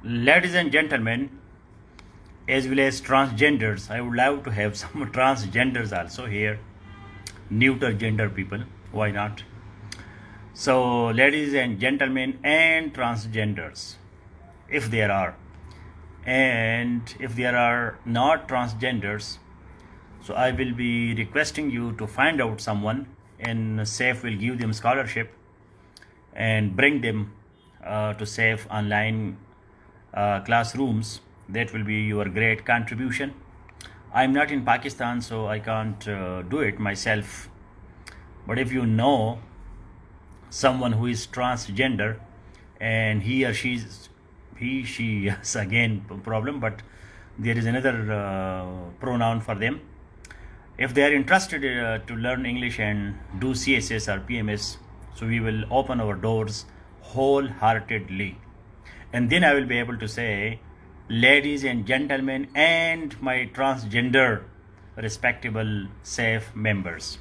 Ladies and gentlemen, as well as transgenders, I would love to have some transgenders also here, neuter gender people, why not? So, ladies and gentlemen, and transgenders, if there are, and if there are not transgenders, so I will be requesting you to find out someone, and SAFE will give them scholarship and bring them to SAFE online classrooms. That will be your great contribution. I'm not in Pakistan, so I can't do it myself. But if you know someone who is transgender and he or she is again problem, but there is another pronoun for them. If they are interested to learn English and do CSS or PMS, so we will open our doors wholeheartedly. And then I will be able to say, ladies and gentlemen, and my transgender respectable SAFE members.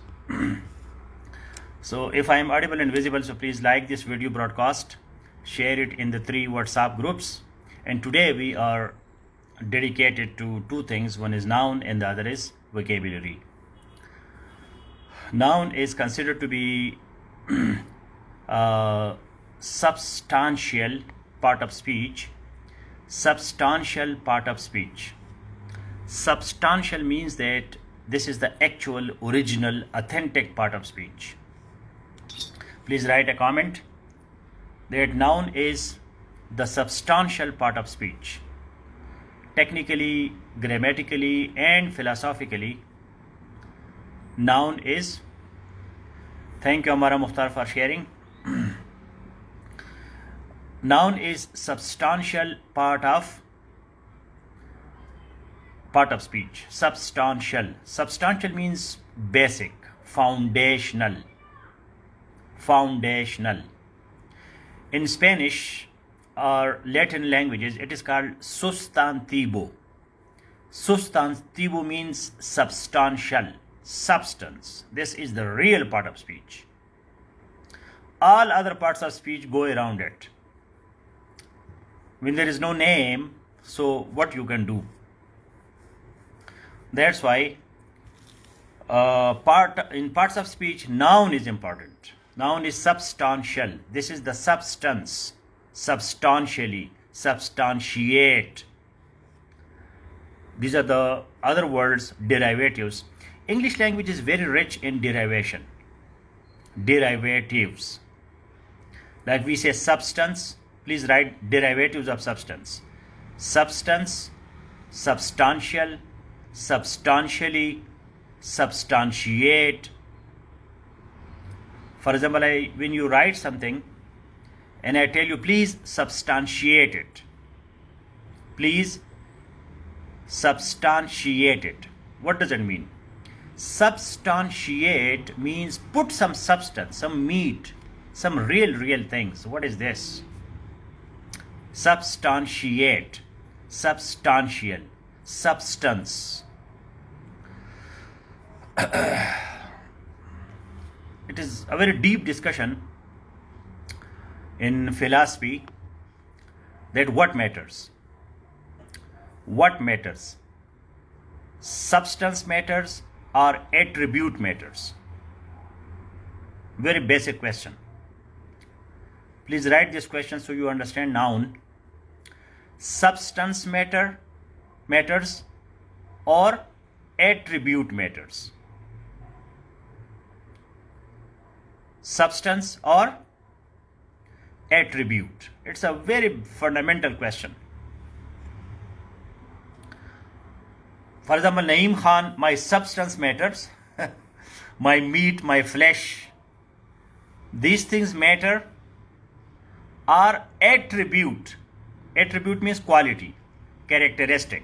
So if I am audible and visible, so please like this video broadcast, share it in the 3 WhatsApp groups. And today we are dedicated to 2 things. One is noun and the other is vocabulary. Noun is considered to be substantial part of speech. Substantial part of speech. Substantial means that this is the actual, original, authentic part of speech. Please write a comment that noun is the substantial part of speech. Technically, grammatically, and philosophically, noun is. Thank you, Amara Mukhtar, for sharing. Noun is substantial part of speech. Substantial. Substantial means basic, foundational. Foundational. In Spanish or Latin languages, it is called sustantivo. Sustantivo means substantial, substance. This is the real part of speech. All other parts of speech go around it. When there is no name, so what you can do? That's why in parts of speech, noun is important. Noun is substantial. This is the substance. Substantially, substantiate. These are the other words, derivatives. English language is very rich in derivation. Derivatives. Like we say substance, please write derivatives of substance. Substance, substantial, substantially, substantiate. For example, when you write something and I tell you, please substantiate it. Please substantiate it. What does it mean? Substantiate means put some substance, some meat, some real things. What is this? Substantiate, substantial, substance. It is a very deep discussion in philosophy that what matters? What matters? Substance matters or attribute matters? Very basic question. Please write this question so you understand noun. Substance matters or attribute matters? Substance or attribute? It's a very fundamental question. For example, Naeem Khan, my substance matters. My meat, my flesh. These things matter or attribute? Attribute means quality, characteristic.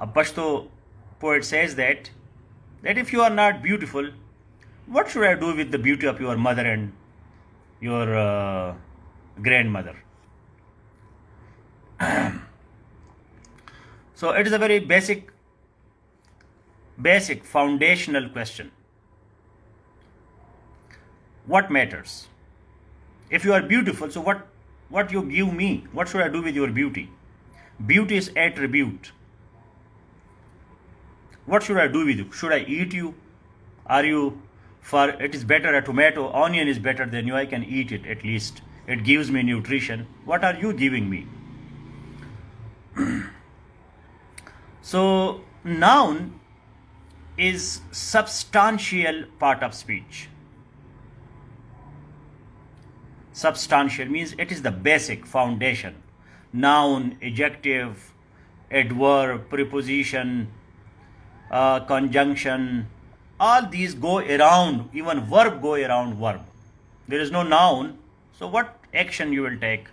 A Pashto poet says that if you are not beautiful, what should I do with the beauty of your mother and your grandmother? So it is a very basic foundational question. what matters? If you are beautiful, so what you give me? What should I do with your beauty? Beauty is attribute. What should I do with you? Should I eat you? Are you for it is better a tomato, onion is better than you, I can eat it at least. It gives me nutrition. What are you giving me? So noun is substantial part of speech. Substantial means it is the basic foundation. Noun, adjective, adverb, preposition, conjunction, all these go around, even verb go around verb. There is no noun, so what action you will take?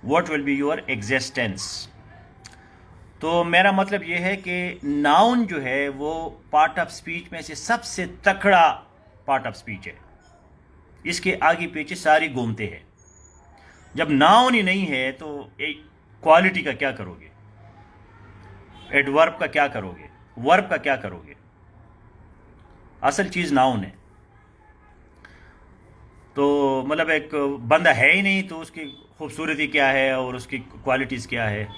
What will be your existence? तो मेरा मतलब ये है कि noun जो है वो part of speech में से सबसे तकड़ा पार्ट ऑफ स्पीच है. इसके आगे पीछे सारी घूमते हैं. जब नाउन ही नहीं है तो क्वालिटी का क्या करोगे? एडवर्ब का क्या करोगे? वर्ब का क्या करोगे? असल चीज नाउन है. तो मतलब एक बंदा है ही नहीं तो उसकी खूबसूरती क्या है और उसकी क्वालिटीज क्या है,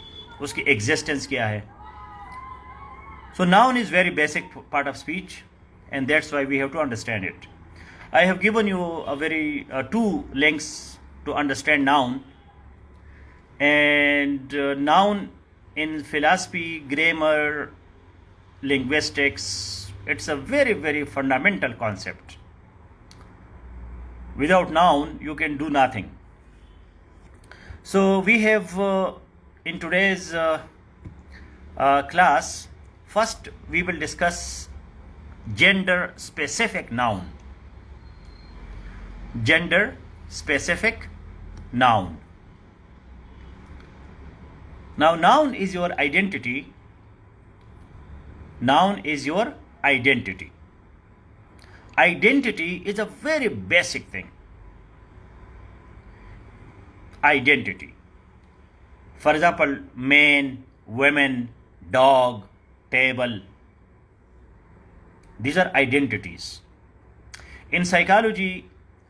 उसकी एग्जिस्टेंस क्या है? So noun is very basic part of speech and that's why we have to understand it. I have given you a very two links to understand noun, and noun in philosophy, grammar, linguistics, it's a very fundamental concept. Without noun you can do nothing. So we have in today's class, first we will discuss gender specific noun. Gender specific noun. Now noun is your identity. Noun is your identity. Identity is a very basic thing. Identity. For example, man, women, dog, table. These are identities. In psychology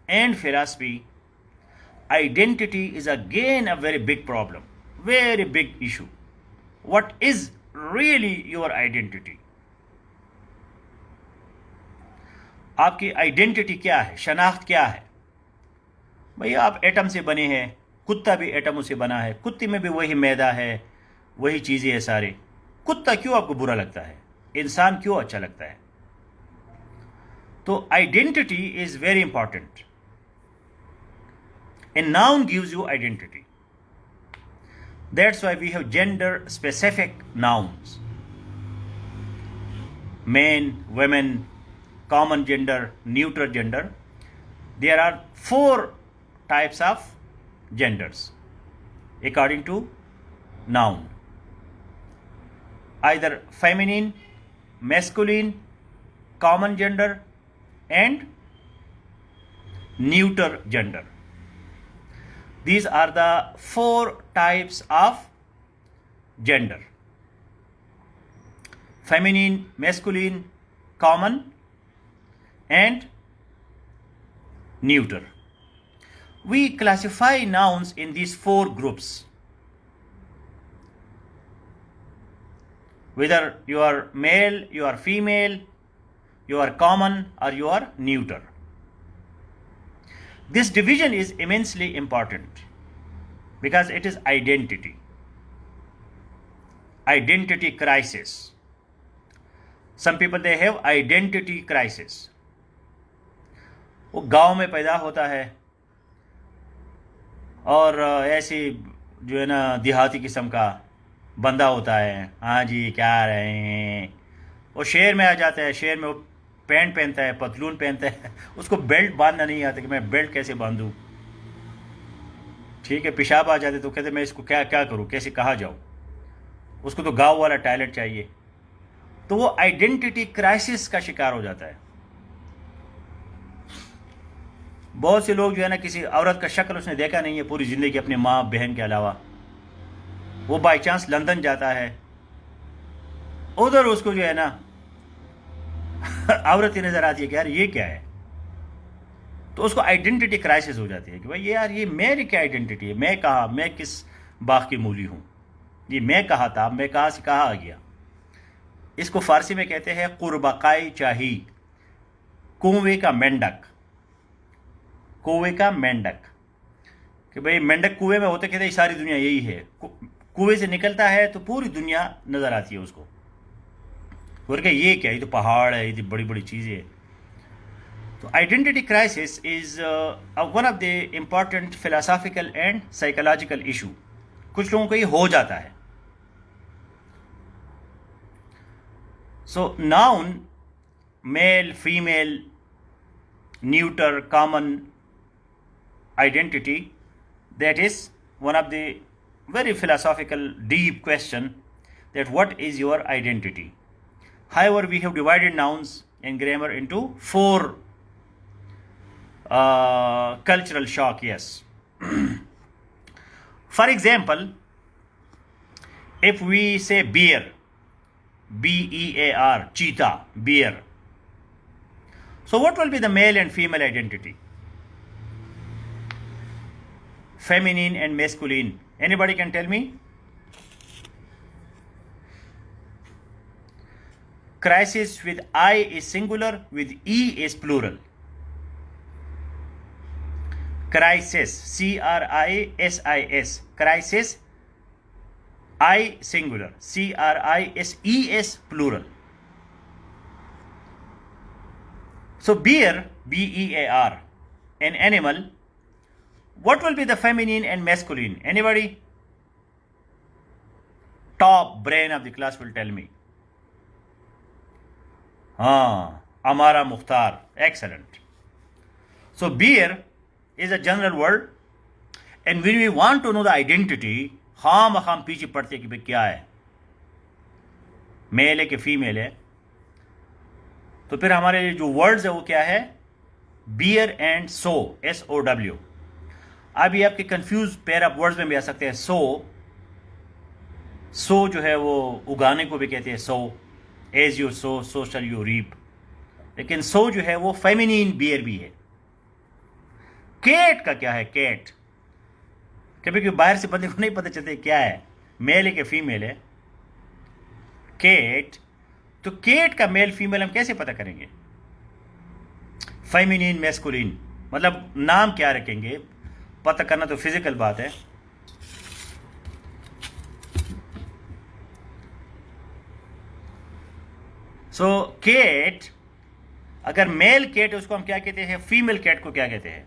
and philosophy, identity is again a very big problem, very big issue. What is really your identity? आपकी identity क्या है? शनाख्त क्या है? भैया आप atom से बने हैं, कुत्ता भी एटमों से बना है, कुत्ते में भी वही मैदा है, वही चीज़ें हैं सारे. कुत्ता क्यों आपको बुरा लगता है? इंसान क्यों अच्छा लगता है? तो identity is very important. A noun gives you identity. That's why we have gender specific nouns. Men, women, common gender, neutral gender. There are 4 types of genders according to noun. Either feminine, masculine, common gender and neuter gender. These are the 4 types of gender: feminine, masculine, common and neuter. We classify nouns in these 4 groups. Whether you are male, you are female, you are common or you are neuter. This division is immensely important because it is identity. Identity crisis. Some people they have identity crisis. वो गांव में पैदा होता है और ऐसी जो है ना देहाती किस्म का बंदा होता है. हाँ जी क्या रहे हैं. वो शहर में आ जाता है, शहर में वो पैंट पहनता है, पतलून पहनता है, उसको बेल्ट बांधना नहीं आता कि मैं बेल्ट कैसे बांधूं. ठीक है, पेशाब आ जाते तो कहते मैं इसको क्या क्या करूं, कैसे कहाँ जाऊं. उसको तो गांव वाला टॉयलेट चाहिए. तो वो आइडेंटिटी क्राइसिस का शिकार हो जाता है. बहुत से लोग जो है ना किसी औरत का शक्ल उसने देखा नहीं है पूरी ज़िंदगी अपने माँ बहन के अलावा. वो बाई चांस लंदन जाता है, उधर उसको जो है ना औरत ही नज़र आती है कि यार ये क्या है. तो उसको आइडेंटिटी क्राइसिस हो जाती है कि भाई ये यार, ये मेरी क्या आइडेंटिटी है, मैं कहाँ, मैं किस बाग की मूली हूँ, ये मैं कहाँ था, मैं कहाँ से कहाँ आ गया। इसको फारसी में कहते हैं कुर्बकाई चाही, कुएं का मेंढक, कुएं का मेंढक, कि भाई मेंढक कुएं में होते, कहते हैं सारी दुनिया यही है, कुएं से निकलता है तो पूरी दुनिया नजर आती है उसको, और क्या ये क्या, ये तो पहाड़ है, ये तो बड़ी बड़ी चीज़ें है। तो identity crisis is one of the important philosophical and psychological issue. कुछ लोगों को ये हो जाता है। So noun, male, female, neuter, common identity, that is one of the very philosophical deep question, that what is your identity. However, we have divided nouns in grammar into four cultural shock. Yes. For example, if we say bear, bear, cheetah, bear, so what will be the male and female identity, feminine and masculine? Anybody can tell me? Crisis with I is singular, with E is plural. Crisis, CRISIS, crisis, I singular, CRISES plural. So bear, BEAR, an animal. What will be the feminine and masculine? Anybody? Top brain of the class will tell me. Amara Mukhtar. Excellent. So bear is a general word, and when we want to know the identity, हम पीछे पड़ते कि भाई क्या है, mail है कि female है। तो फिर हमारे जो वर्ड्स है वो क्या है, बियर एंड सो, SOW। अब ये आपके कंफ्यूज पेयर ऑफ वर्ड्स में भी आ सकते हैं। सो जो है वो उगाने को भी कहते हैं, so, as you sow, so shall you reap. लेकिन सो जो है वो फेमिनिन बियर भी है। केट का क्या है, केट, कभी कभी बाहर से बंदे को नहीं पता चलता क्या है, मेल है कि फीमेल है, केट। तो केट का मेल फीमेल हम कैसे पता करेंगे, फेमिनिन मैस्कुलिन, मतलब नाम क्या रखेंगे, पता करना तो फिजिकल बात है। सो केट, अगर मेल केट है उसको हम क्या कहते हैं, फीमेल कैट को क्या कहते हैं?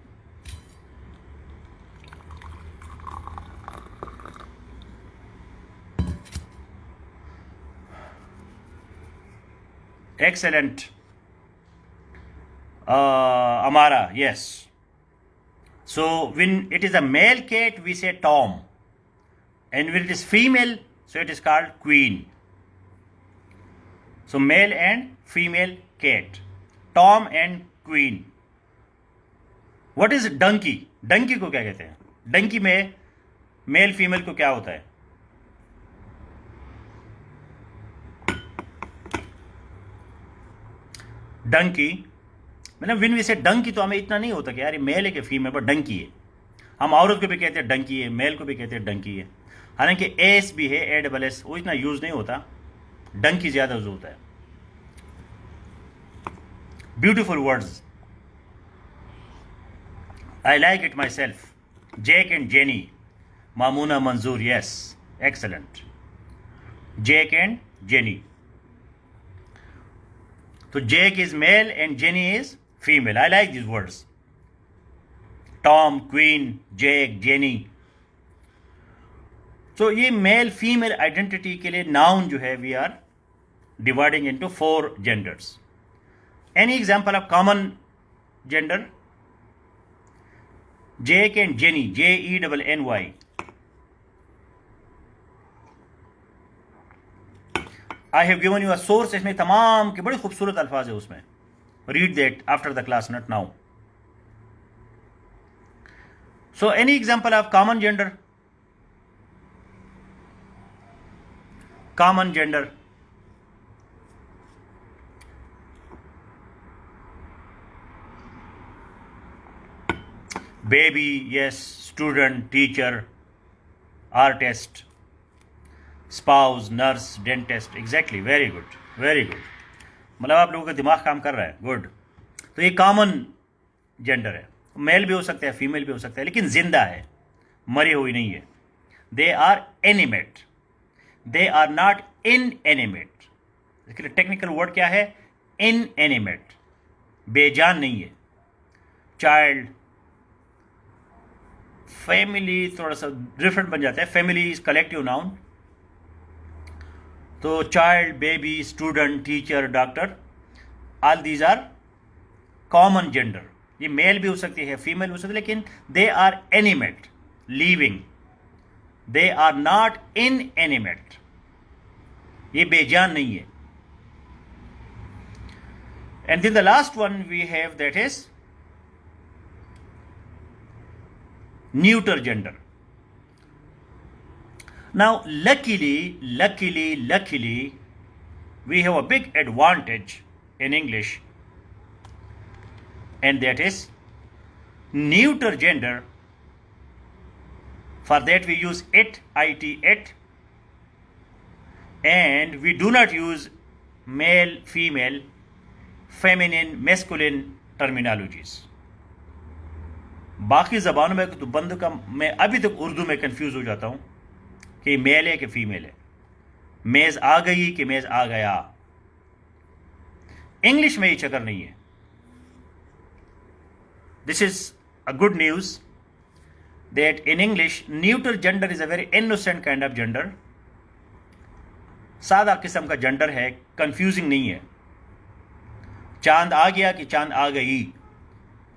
Excellent. Amara, yes. So when it is a male cat, we say Tom, and when it is female, so it is called Queen. So male and female cat, Tom and Queen. What is donkey? Donkey को क्या कहते हैं? Donkey में male female को क्या होता है? डंकी, मतलब विन वी से डंकी, तो हमें इतना नहीं होता कि यार ये मेल है कि फीमेल, पर डंकी है। हम औरत को भी कहते हैं डंकी है, मेल को भी कहते हैं डंकी है। हालांकि एस भी है, ASS, वो इतना यूज नहीं होता, डंकी ज्यादा यूज होता है। Beautiful words, I like it myself. Jack and Jenny, Mamoona Manzoor, yes, excellent. Jack and Jenny, तो Jake is male and Jenny is female. I like these words. Tom, Queen, Jake, Jenny. So ये male female identity के लिए noun जो है we are dividing into 4 genders. Any example of common gender? Jake and Jenny, JENNY. I have given you a source, इसमें तमाम के बड़े खूबसूरत अल्फाज है उसमें। Read that after the class, not now. So any example of common gender? Common gender. Baby, yes, student, teacher, artist, spouse, nurse, dentist, exactly, very good, very good. मतलब आप लोगों का दिमाग काम कर रहा है, गुड। तो ये कॉमन जेंडर है, मेल भी हो सकता है, फीमेल भी हो सकता है, लेकिन जिंदा है, मरी हुई नहीं है। They are animate, they are not inanimate. इसके लिए टेक्निकल वर्ड क्या है? इनएनिमेट, बेजान नहीं है। चाइल्ड, फैमिली थोड़ा सा डिफरेंट बन जाता है, फैमिली इज कलेक्टिव नाउन। तो child, baby, student, teacher, doctor, all these are common gender. ये मेल भी हो सकती है, फीमेल हो सकती है, लेकिन they are animate, living, they are not inanimate, ये बेजान नहीं है। And then the last one we have, that is neuter gender. Now luckily we have a big advantage in English, and that is neuter gender. For that we use it, it, and we do not use male, female, feminine, masculine terminologies. बाकी ज़बानों में तो बंद का, मैं अभी तक उर्दू में confuse हो जाता हूँ कि मेल है कि फीमेल है, मेज़ आ गई कि मेज़ आ गया। इंग्लिश में ये चक्कर नहीं है। This is a good news that in English neuter gender is a very innocent kind of gender. सादा किस्म का जेंडर है, कंफ्यूजिंग नहीं है। चांद आ गया कि चांद आ गई।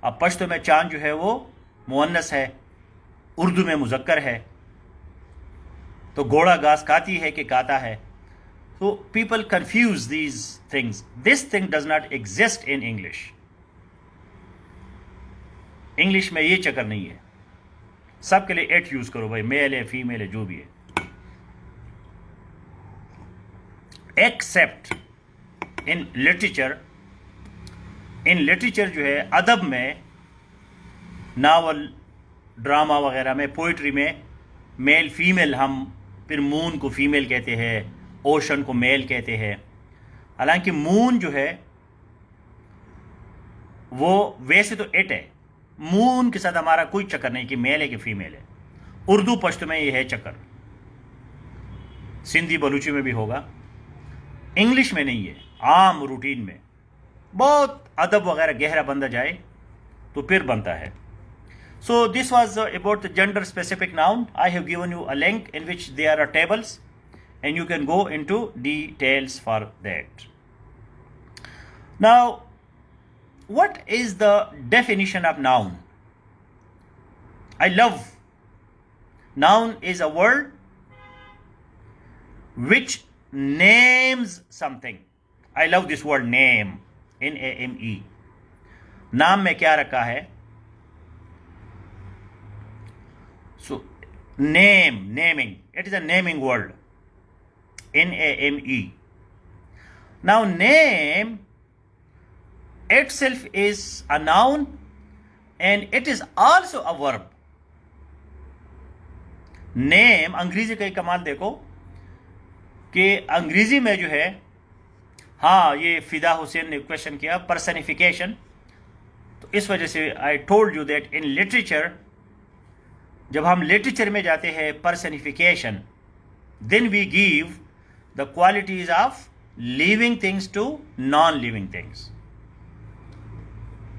अब पश्तो में चांद जो है वो मुअन्नस है, उर्दू में मुज़क्कर है। तो घोड़ा घास खाती है कि खाता है। तो people confuse these things. This thing does not exist in English. English में ये चक्कर नहीं है। सबके लिए एट यूज करो भाई, मेल है, फीमेल है, जो भी है। Accept in literature, in literature जो है, अदब में, नावल, ड्रामा वगैरह में, पोइट्री में, मेल फीमेल, हम फिर मून को फीमेल कहते हैं, ओशन को मेल कहते हैं। हालांकि मून जो है वो वैसे तो इट है, मून के साथ हमारा कोई चक्कर नहीं कि मेल है कि फीमेल है। उर्दू पश्तो में ये है चक्कर, सिंधी बलूची में भी होगा, इंग्लिश में नहीं है। आम रूटीन में बहुत अदब वगैरह गहरा बंदा जाए तो फिर बनता है। So this was about the gender specific noun. I have given you a link in which there are tables and you can go into details for that. Now, what is the definition of noun? I love noun is a word which names something. I love this word name, N-A-M-E. नाम में क्या रखा है? So, name, naming. It is a naming word. N-A-M-E. Now, name itself is a noun and it is also a verb. Name, अंग्रेजी का एक कमाल देखो कि अंग्रेजी में जो है, हाँ, ये फिदा हुसैन ने क्वेश्चन किया, पर्सनिफिकेशन। तो इस वजह से I told you that in literature, जब हम लिटरेचर में जाते हैं, personification, then we give the qualities of living things to non living things.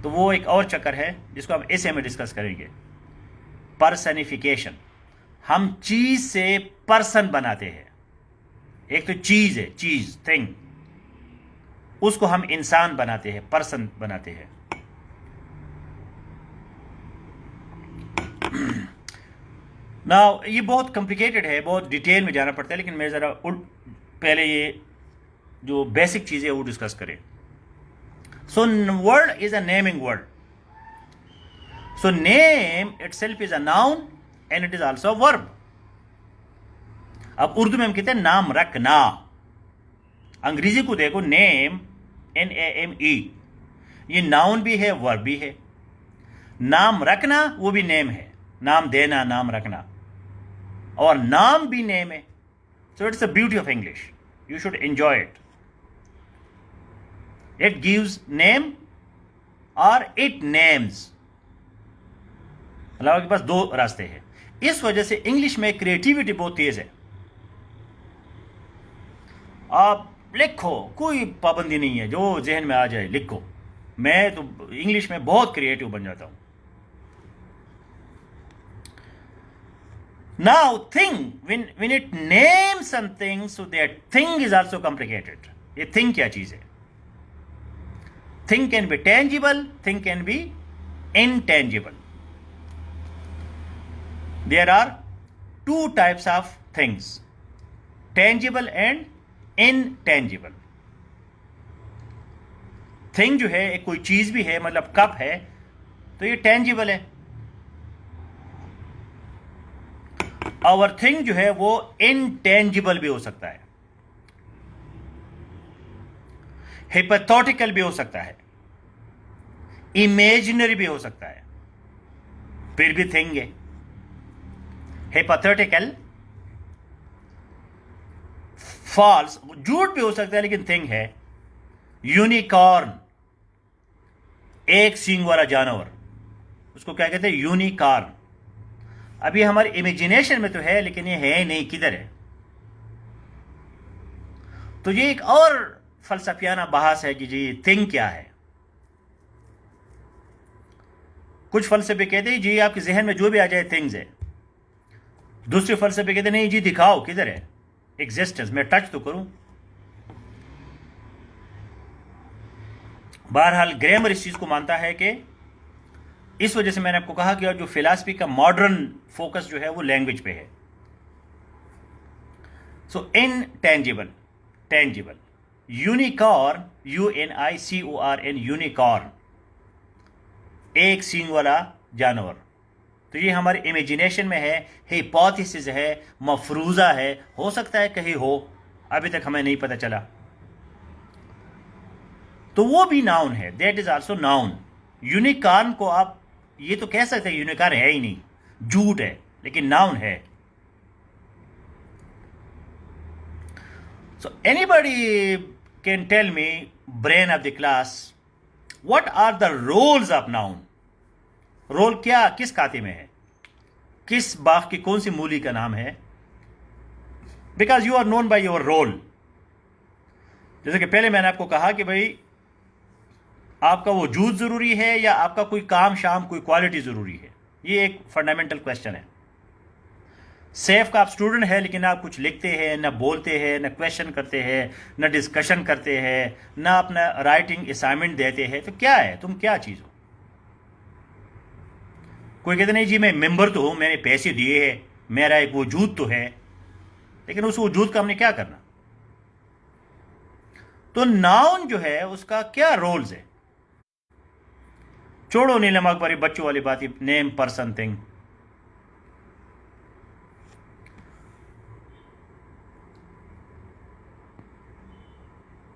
तो वो एक और चक्कर है जिसको हम ऐसे में डिस्कस करेंगे। पर्सनिफिकेशन, हम चीज से पर्सन बनाते हैं। एक तो चीज है, चीज, थिंग, उसको हम इंसान बनाते हैं, पर्सन बनाते हैं। नाउ ये बहुत कॉम्प्लिकेटेड है, बहुत डिटेल में जाना पड़ता है, लेकिन मैं ज़रा पहले ये जो बेसिक चीज़ें वो डिस्कस करें। So word is a naming word. So name itself is a noun and it is also a verb. अब उर्दू में हम कहते हैं नाम रखना। अंग्रेजी को देखो, नेम, N-A-M-E, ये नाउन भी है, वर्ब भी है। नाम रखना वो भी नेम है, नाम देना, नाम रखना, और नाम भी नेम है. So it's the beauty of English. You should enjoy it. It gives name or it names. अल्लाह के पास दो रास्ते हैं. इस वजह से इंग्लिश में क्रिएटिविटी बहुत तेज है. आप लिखो, कोई पाबंदी नहीं है, जो जहन में आ जाए लिखो. मैं तो इंग्लिश में बहुत क्रिएटिव बन जाता हूं. Now think, when it names something, so that thing is also complicated. ये thing क्या चीज है? Thing can be tangible, thing can be intangible. There are two types of things, tangible and intangible. Thing जो है एक कोई चीज भी है, मतलब कप है, तो ये tangible है. और थिंग जो है वो इनटेंजिबल भी हो सकता है, हिपोथेटिकल भी हो सकता है, इमेजिनरी भी हो सकता है, फिर भी थिंग है. हिपोथेटिकल, फॉल्स, झूठ भी हो सकता है लेकिन थिंग है. यूनिकॉर्न, एक सींग वाला जानवर, उसको क्या कहते हैं? यूनिकॉर्न. अभी हमारे इमेजिनेशन में तो है लेकिन ये है नहीं, किधर है? तो ये एक और फलसफियाना बहस है कि जी थिंग क्या है. कुछ फलसफे कहते हैं जी आपके जहन में जो भी आ जाए थिंग्स है. दूसरे फलसफे कहते नहीं जी दिखाओ किधर है एग्जिस्टेंस, मैं टच तो करूं. बहरहाल ग्रामर इस चीज को मानता है कि इस वजह से मैंने आपको कहा कि जो फिलॉसफी का मॉडर्न फोकस जो है वो लैंग्वेज पे है. So intangible, tangible. Unicorn, UNICORN, unicorn, एक सींग वाला जानवर. तो ये हमारे इमेजिनेशन में है, हिपोथेसिस है, मफरूजा है, हो सकता है कहीं हो, अभी तक हमें नहीं पता चला. तो वो भी नाउन है, that is also known. Unicorn को आप ये तो कह सकते हैं यूनिकॉर्न है ही नहीं, झूठ है, लेकिन नाउन है. So anybody can tell me, brain of the class, what are the roles of noun? Role क्या, किस खाते में है, किस बाग की कौन सी मूली का नाम है? Because you are known by your role. जैसे कि पहले मैंने आपको कहा कि भाई आपका वजूद जरूरी है या आपका कोई काम शाम, कोई क्वालिटी जरूरी है. ये एक फंडामेंटल क्वेश्चन है. सेफ का आप स्टूडेंट है लेकिन आप कुछ लिखते हैं, ना बोलते हैं, ना क्वेश्चन करते हैं, ना डिस्कशन करते हैं, ना अपना राइटिंग असाइनमेंट देते हैं, तो क्या है, तुम क्या चीज हो? कोई कहते नहीं जी मैं मेंबर तो हूं, मैंने पैसे दिए हैं, मेरा एक वजूद तो है, लेकिन उस वजूद का हमने क्या करना? तो नाउन जो है उसका क्या रोल्स है? छोड़ो नीलम अकबर बच्चों वाली बात, name, person, thing.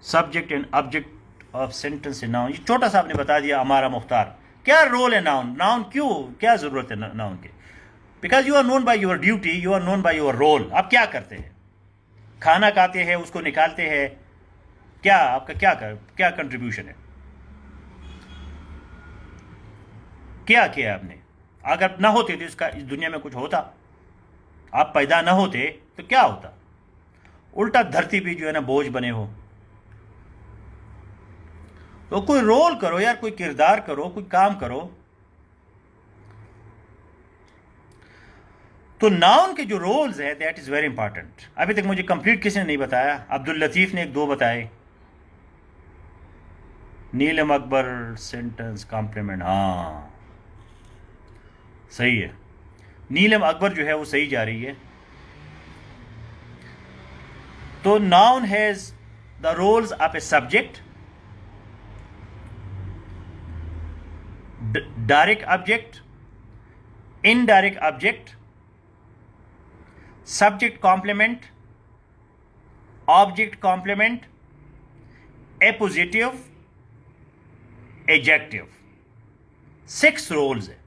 Subject and object of sentence है नाउन. ये छोटा सा आपने बता दिया हमारा मुख्तार. क्या रोल है नाउन? नाउन क्यों, क्या जरूरत है नाउन की? Because you are known by your duty, you are known by your role. आप क्या करते हैं? खाना खाते हैं, उसको निकालते हैं, क्या आपका क्या कंट्रीब्यूशन है? क्या किया आपने? अगर ना होते तो इसका इस दुनिया में कुछ होता? आप पैदा ना होते तो क्या होता? उल्टा धरती भी जो है ना बोझ बने हो. तो कोई रोल करो यार, कोई किरदार करो, कोई काम करो. तो नाउन के जो रोल्स है दैट इज वेरी इंपॉर्टेंट. अभी तक मुझे कंप्लीट किसी ने नहीं बताया. अब्दुल लतीफ ने एक दो बताए. नीलम अकबर सेंटेंस कॉम्प्लीमेंट, हाँ सही है. नीलम अकबर जो है वो सही जा रही है. तो noun has the roles of a subject, direct object, indirect object, subject complement, object complement, appositive, adjective. 6 roles है।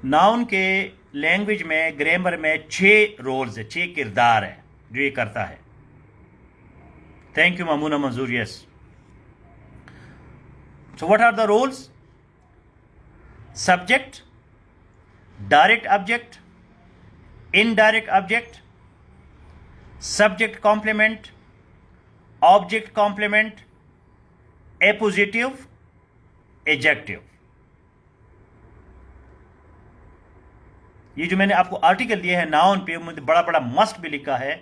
नाउन के लैंग्वेज में, ग्रामर में 6 रोल्स है, 6 किरदार है जो ये करता है। Thank you Mamoona Manzoor, yes. So what are the roles? Subject, direct object, indirect object, subject complement, object complement, appositive, adjective. ये जो मैंने आपको आर्टिकल दिए हैं नाउन पे, मुझे बड़ा बड़ा मस्ट भी लिखा है,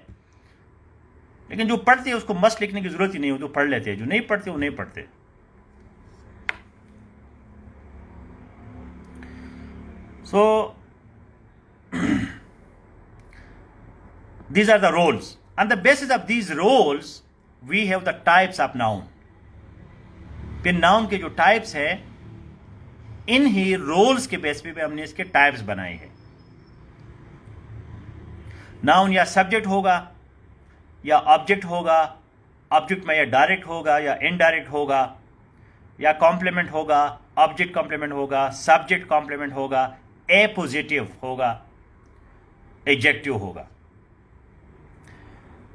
लेकिन जो पढ़ते हैं उसको मस्ट लिखने की जरूरत ही नहीं हो, तो पढ़ लेते हैं। जो नहीं पढ़ते वो नहीं पढ़ते। So these are the roles. On the basis of these roles, we have the types of noun. फिर नाउन के जो टाइप्स है, इन ही रोल्स के बेस पे हमने इसके टाइप्स बनाए हैं। नाउन या सब्जेक्ट होगा या ऑब्जेक्ट होगा, ऑब्जेक्ट में या डायरेक्ट होगा या इनडायरेक्ट होगा, या कॉम्प्लीमेंट होगा, ऑब्जेक्ट कॉम्प्लीमेंट होगा, सब्जेक्ट कॉम्प्लीमेंट होगा, एपोजिटिव होगा, एडजेक्टिव होगा।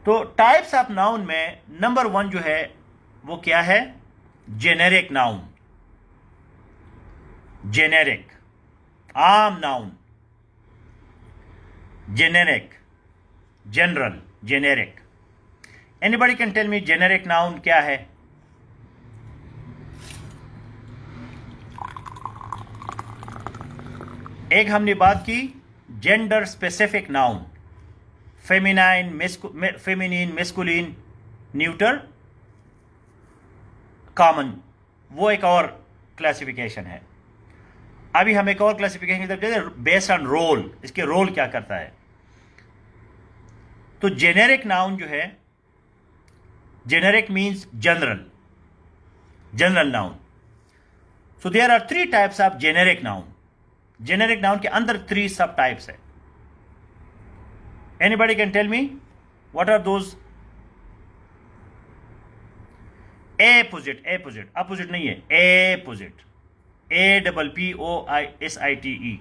तो टाइप्स ऑफ नाउन में नंबर 1 जो है वो क्या है? Generic noun. जेनेरिक, आम noun. Generic, general, generic. Anybody can tell me generic noun क्या है? एक हमने बात की gender specific noun, feminine, masculine, neuter, common, वो एक और क्लासिफिकेशन है। अभी हम एक और क्लासिफिकेशन की तरफ जाते हैं, बेस्ड ऑन रोल। इसके रोल क्या करता है? तो जेनेरिक नाउन जो है, generic means general, general noun. So there are 3 types of generic noun. Generic noun के अंदर 3 सब टाइप्स है। Anybody can tell me what are those? Apposite, apposite, opposite नहीं है, एपोजिट, APPOSITE,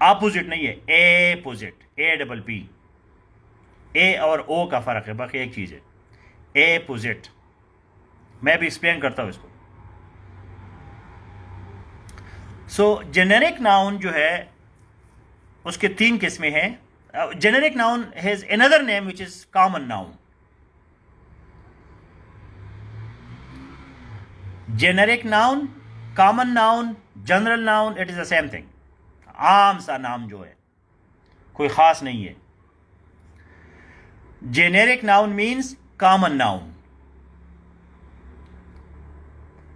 अपोजिट नहीं है, एपोजिट, APP। ए और ओ का फर्क है, बाकी एक चीज है, एपोजिट। मैं भी एक्सप्लेन करता हूं इसको। सो जेनेरिक नाउन जो है उसके 3 किस्में हैं। Generic noun has another name which is common noun. Generic noun, common noun, general noun, it is the same thing. आम सा नाम जो है, कोई खास नहीं है। Generic noun means common noun.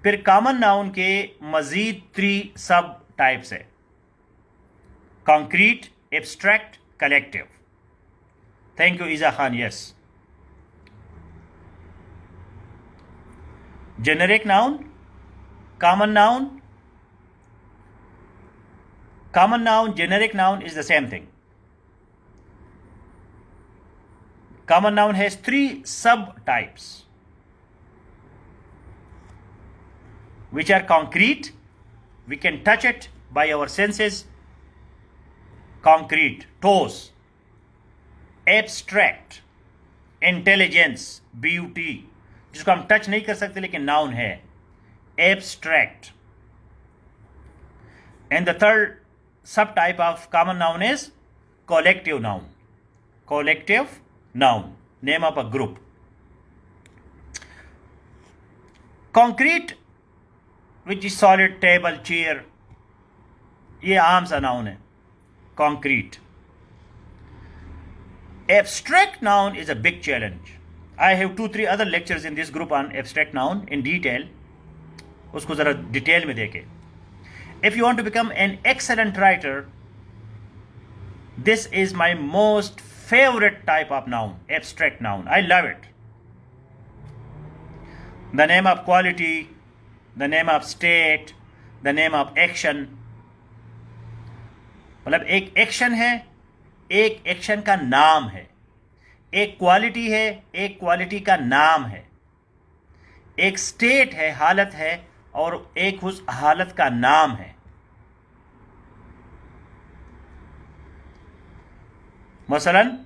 फिर कॉमन नाउन के मजीद 3 सब टाइप्स है, concrete, abstract, collective. Thank you Iza Khan, yes. Generic noun, common noun, common noun, generic noun is the same thing. Common noun has 3 subtypes, which are concrete, we can touch it by our senses, concrete, toes. Abstract, intelligence, beauty, जिसको हम touch नहीं कर सकते लेकिन noun है, abstract. And the third subtype of common noun is collective noun. Collective noun, name of a group. Concrete, which is solid, table, chair, ये आम सा नाउन है, concrete. Abstract noun is a big challenge. I have 2-3 other lectures in this group on abstract noun in detail. उसको जरा detail में देखें. If you want to become an excellent writer, this is my most favorite type of noun, abstract noun. I love it. The name of quality, the name of state, the name of action. मतलब एक action है, एक action का नाम है, एक quality है, एक क्वालिटी का नाम है, एक स्टेट है, हालत है, और एक उस हालत का नाम है। मसलन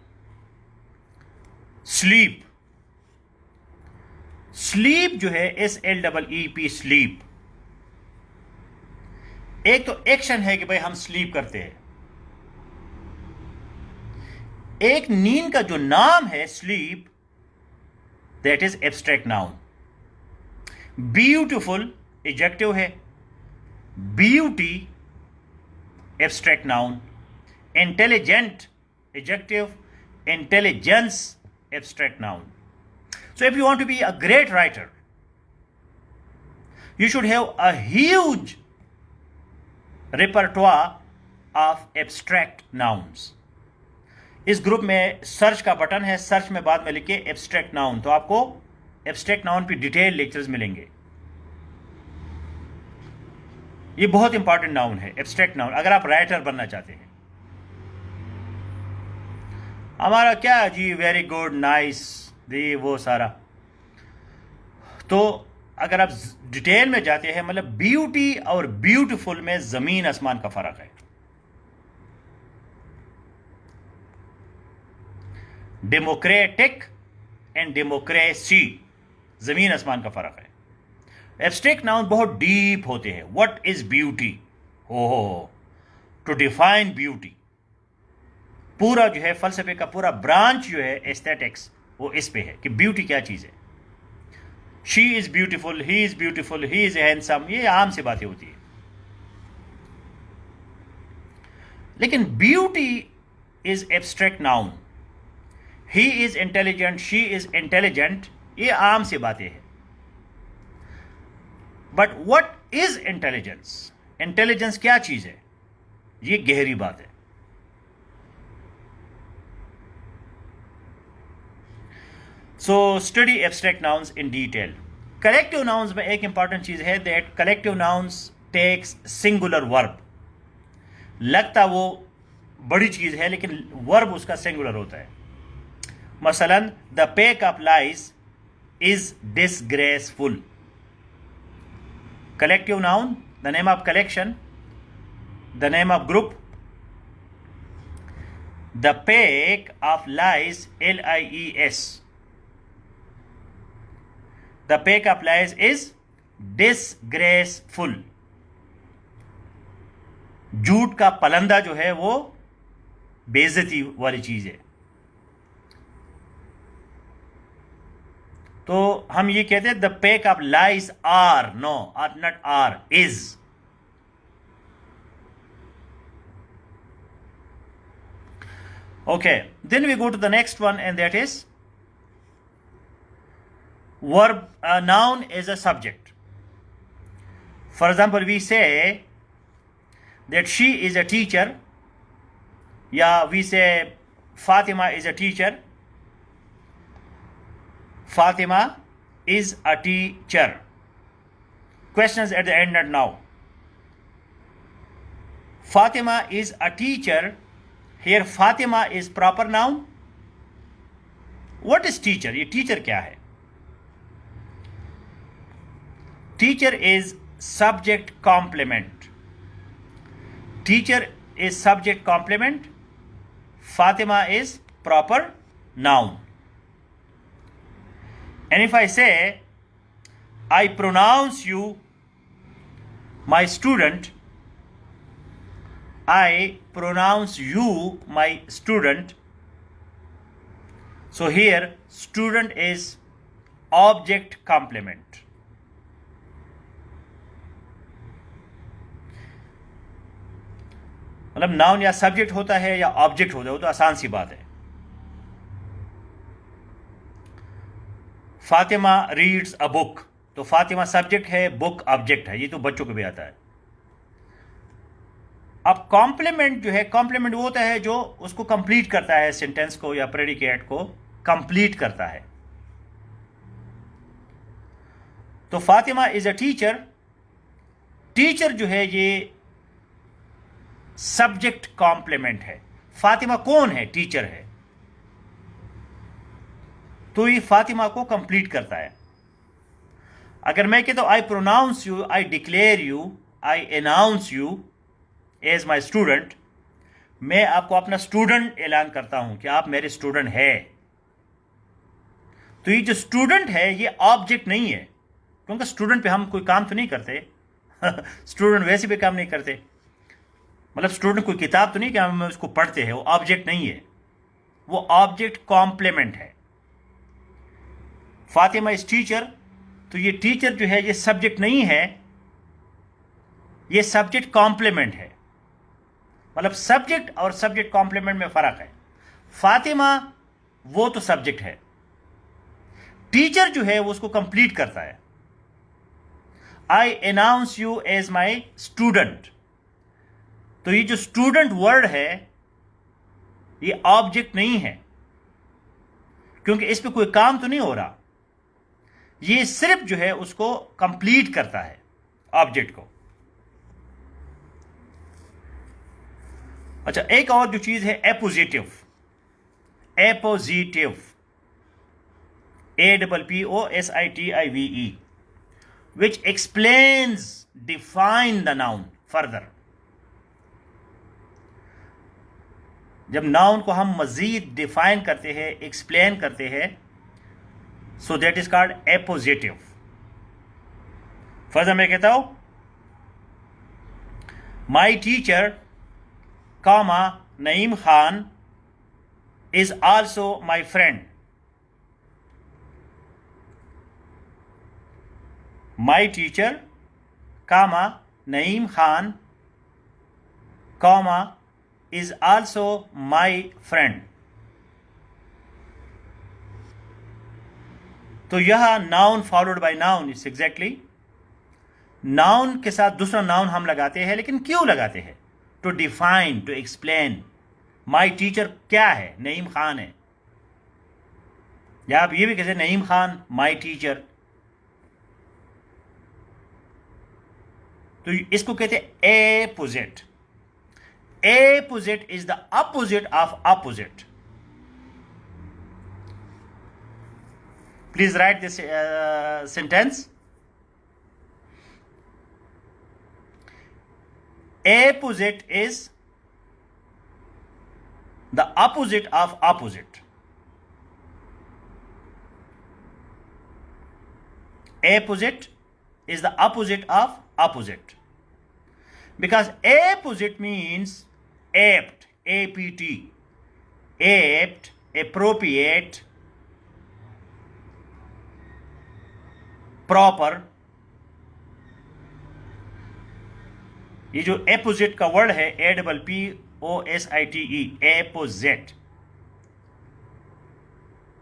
स्लीप, स्लीप जो है SLEEP स्लीप, एक तो एक्शन है कि भाई हम स्लीप करते हैं, एक नींद का जो नाम है sleep, that is abstract noun. Beautiful adjective है, beauty abstract noun, intelligent adjective, intelligence abstract noun. So if you want to be a great writer, you should have a huge repertoire of abstract nouns. इस group में search का button है, search में बाद में लिखिए abstract noun, तो आपको एब्स्ट्रैक्ट नाउन पे डिटेल लेक्चर्स मिलेंगे। ये बहुत इंपॉर्टेंट नाउन है एब्स्ट्रैक्ट नाउन, अगर आप राइटर बनना चाहते हैं। हमारा क्या जी वेरी गुड नाइस दी वो सारा, तो अगर आप डिटेल में जाते हैं, मतलब ब्यूटी और ब्यूटीफुल में जमीन आसमान का फर्क है। डेमोक्रेटिक एंड डेमोक्रेसी, जमीन आसमान का फर्क है। एब्स्ट्रैक्ट नाउन बहुत डीप होते हैं। व्हाट इज ब्यूटी, हो टू डिफाइन ब्यूटी, पूरा जो है फलसफे का पूरा ब्रांच जो है एस्थेटिक्स, वो इस पे है कि ब्यूटी क्या चीज है। She is beautiful, he is beautiful, he is handsome, ये आम सी बातें होती है। लेकिन beauty is abstract noun. He is intelligent, she is intelligent, ये आम सी बातें हैं। But what is intelligence, intelligence क्या चीज है, ये गहरी बात है। So study abstract nouns in detail. Collective nouns में एक इंपॉर्टेंट चीज है that collective nouns takes singular verb. लगता वो बड़ी चीज है लेकिन वर्ब उसका सिंगुलर होता है। मसलन the pack of lies is disgraceful, collective noun, the name of collection, the name of group. The pack of lies LIES, the pack of lies is disgraceful। झूठ का पलंदा जो है वो बेइज्जती वाली चीज है। तो हम ये कहते हैं the pack of lies are, no are not are, is. Okay, then we go to the next one and that is verb, noun is a subject. For example, we say that she is a teacher, yeah, we say Fatima is a teacher. Fatima is a teacher. Questions at the end and now. Fatima is a teacher. Here Fatima is proper noun. What is teacher? ये teacher क्या है? Teacher is subject complement. Teacher is subject complement. Fatima is proper noun. And if I say, I pronounce you my student, I pronounce you my student. So here, student is object complement. मतलब noun या subject होता है या object होता है, वो तो आसान सी बात है। फातिमा रीड्स अ बुक, तो फातिमा सब्जेक्ट है, बुक ऑब्जेक्ट है, ये तो बच्चों को भी आता है। अब कॉम्प्लीमेंट जो है, कॉम्प्लीमेंट वो होता है जो उसको कंप्लीट करता है, सेंटेंस को या प्रेडिकेट को कंप्लीट करता है। तो Fatima is a teacher, teacher जो है ये सब्जेक्ट कॉम्प्लीमेंट है। फातिमा कौन है? टीचर है, तो ये फातिमा को कंप्लीट करता है। अगर मैं कहता हूँ I pronounce you, I declare you, I announce you as my student, मैं आपको अपना स्टूडेंट ऐलान करता हूं कि आप मेरे स्टूडेंट है। तो ये जो स्टूडेंट है ये ऑब्जेक्ट नहीं है, क्योंकि स्टूडेंट पे हम कोई काम तो नहीं करते स्टूडेंट वैसे भी काम नहीं करते, मतलब स्टूडेंट कोई किताब तो नहीं कि हम उसको पढ़ते हैं, वो ऑब्जेक्ट नहीं है, वो ऑब्जेक्ट कॉम्प्लीमेंट है। फातिमा इज टीचर, तो ये टीचर जो है ये सब्जेक्ट नहीं है, ये सब्जेक्ट कॉम्प्लीमेंट है। मतलब सब्जेक्ट और सब्जेक्ट कॉम्प्लीमेंट में फर्क है। फातिमा वो तो सब्जेक्ट है, टीचर जो है वो उसको कंप्लीट करता है। I announce you as my student, तो ये जो स्टूडेंट वर्ड है ये ऑब्जेक्ट नहीं है, क्योंकि इस पे कोई काम तो नहीं हो रहा, ये सिर्फ जो है उसको कंप्लीट करता है ऑब्जेक्ट को। अच्छा, एक और जो चीज है appositive, appositive, APPOSITIVE, which explains, define the noun further। जब नाउन को हम मजीद डिफाइन करते हैं, एक्सप्लेन करते हैं, so that is called appositive. Further मैं कहता हूं my teacher comma Naeem Khan is also my friend. My teacher comma Naeem Khan comma is also my friend. तो यह noun followed by noun is exactly, noun के साथ दूसरा नाउन हम लगाते हैं, लेकिन क्यों लगाते हैं? To define, to explain. My teacher क्या है? नईम खान है, या आप ये भी कहते हैं नईम खान माई टीचर, तो इसको कहते हैं apposite. Apposite is the opposite of opposite. Please write this sentence. Apposite is the opposite of opposite. Apposite is the opposite of opposite. Because apposite means apt, APT, apt, appropriate, proper। ये जो एपोजिट का word है APPOSITE, एपोजिट,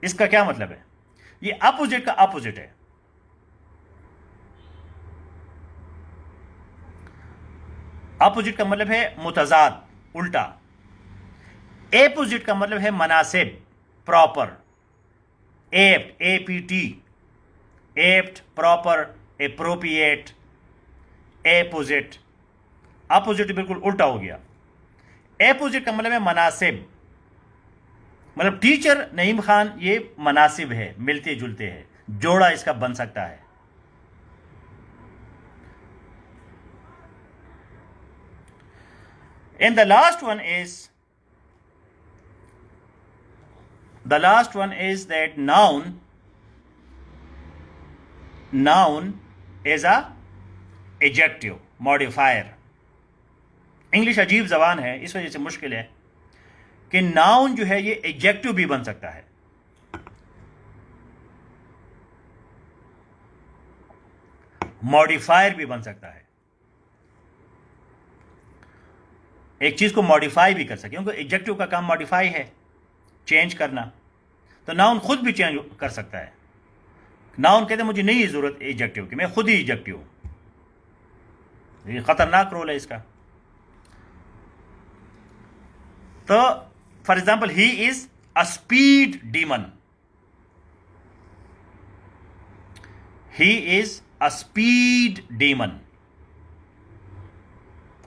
इसका क्या मतलब है? ये opposite का अपोजिट है। अपोजिट का मतलब है मुतजाद, उल्टा। एपोजिट का मतलब है मुनासिब, proper. Apt, APT, apt, proper, appropriate, apposite. Opposite बिल्कुल उल्टा हो गया। एपोजिट का मतलब है मनासिब, मतलब टीचर नईम खान ये मनासिब है, मिलते जुलते हैं, जोड़ा इसका बन सकता है। And the last one is that noun is a adjective modifier. English अजीब जबान है, इस वजह से मुश्किल है कि नाउन जो है ये एडजेक्टिव भी बन सकता है, मॉडिफायर भी बन सकता है। एक चीज को मॉडिफाई भी कर सके, क्योंकि एडजेक्टिव का काम मॉडिफाई है, चेंज करना। तो नाउन खुद भी चेंज कर सकता है। नाउन कहते मुझे नहीं जरूरत एडजेक्टिव की, मैं खुद ही एडजेक्टिव हूं। ये खतरनाक रोल है इसका। तो for example he is a speed demon, he is a speed demon,